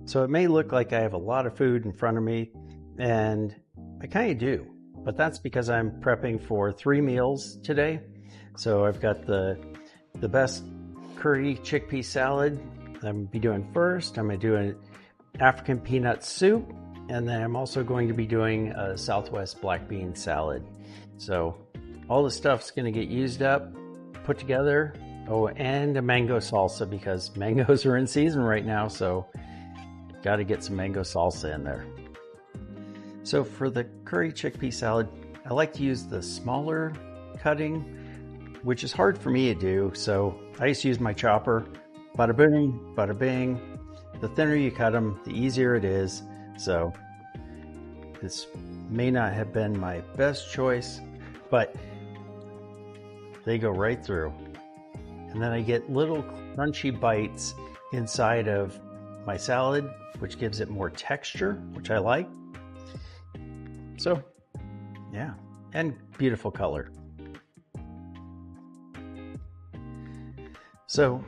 So it may look like I have a lot of food in front of me, and I kind of do, but that's because I'm prepping for 3 meals today. So I've got the best curry chickpea salad I'm going to be doing first. I'm going to do an African peanut soup, and then I'm also going to be doing a Southwest black bean salad. So all the stuff's going to get used up, put together. Oh, and a mango salsa, because mangoes are in season right now, so got to get some mango salsa in there. So for the curry chickpea salad, I like to use the smaller cutting, which is hard for me to do. So I just use my chopper. Bada boom, bada bing. The thinner you cut them, the easier it is. So this may not have been my best choice, but they go right through. And then I get little crunchy bites inside of my salad, which gives it more texture, which I like. So, yeah, and beautiful color. So,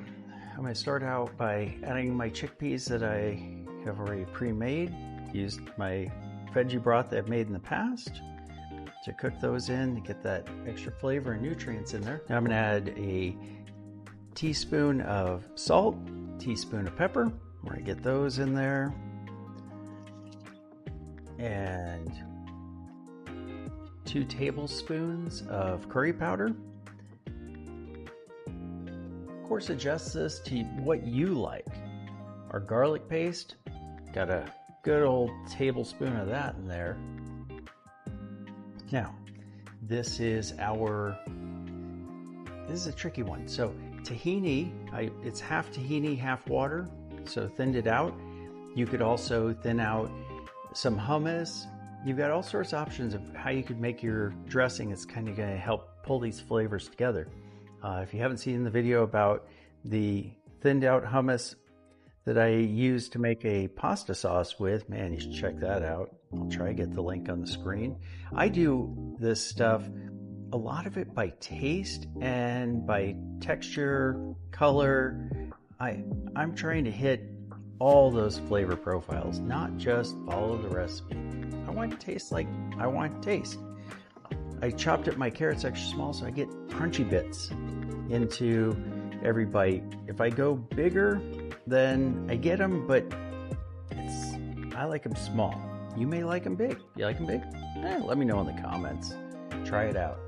I'm going to start out by adding my chickpeas that I have already pre-made. Used my veggie broth that I've made in the past to cook those in to get that extra flavor and nutrients in there. Now I'm going to add a teaspoon of salt, teaspoon of pepper. We're going to get those in there. And 2 tablespoons of curry powder. Of course, adjust this to what you like. Our garlic paste, got a good old tablespoon of that in there. Now, this is a tricky one. So tahini, it's half tahini, half water, so thinned it out. You could also thin out some hummus. You've got all sorts of options of how you could make your dressing. It's kind of going to help pull these flavors together. If you haven't seen the video about the thinned out hummus that I use to make a pasta sauce with, man, you should check that out. I'll try to get the link on the screen. I do this stuff, a lot of it by taste and by texture, color. I'm trying to hit all those flavor profiles, not just follow the recipe. I want it to taste like I want it to taste. I chopped up my carrots extra small so I get crunchy bits into every bite. If I go bigger, then I get them, but I like them small. You may like them big. You like them big? Let me know in the comments. Try it out.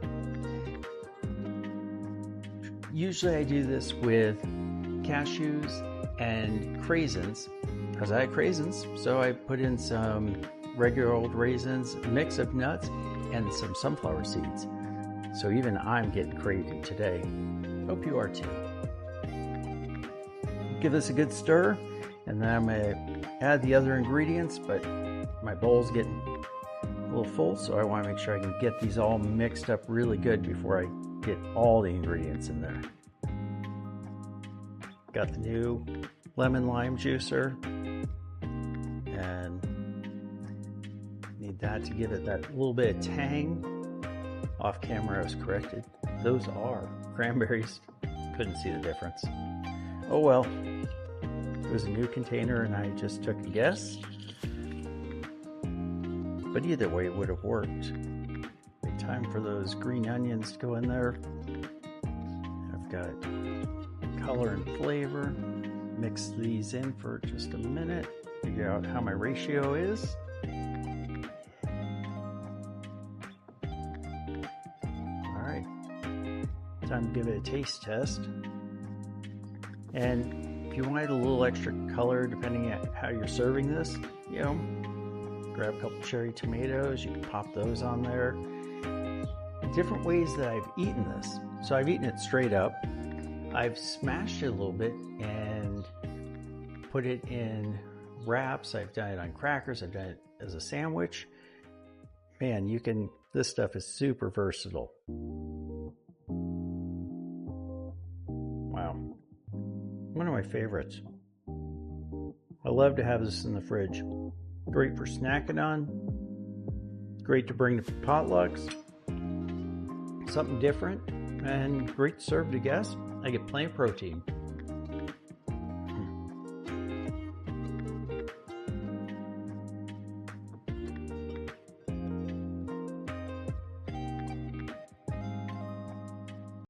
Usually I do this with cashews and craisins, because I have craisins, so I put in some regular old raisins, a mix of nuts, and some sunflower seeds. So even I'm getting crazy today. Hope you are too. Give this a good stir, and then I'm going to add the other ingredients, but my bowl's getting a little full, so I want to make sure I can get these all mixed up really good before I get all the ingredients in there. Got the new lemon lime juicer, and need that to give it that little bit of tang. Off camera I was corrected. Those are cranberries. Couldn't see the difference. Oh well. It was a new container and I just took a guess. But either way it would have worked. Time for those green onions to go in there. I've got color and flavor. Mix these in for just a minute. Figure out how my ratio is. Time to give it a taste test. And if you wanted a little extra color, depending on how you're serving this, grab a couple cherry tomatoes, you can pop those on there. Different ways that I've eaten this. So I've eaten it straight up. I've smashed it a little bit and put it in wraps. I've done it on crackers. I've done it as a sandwich. Man, this stuff is super versatile. Wow. One of my favorites. I love to have this in the fridge. Great for snacking on. Great to bring to potlucks. Something different and great to serve to guests. I get plenty of protein.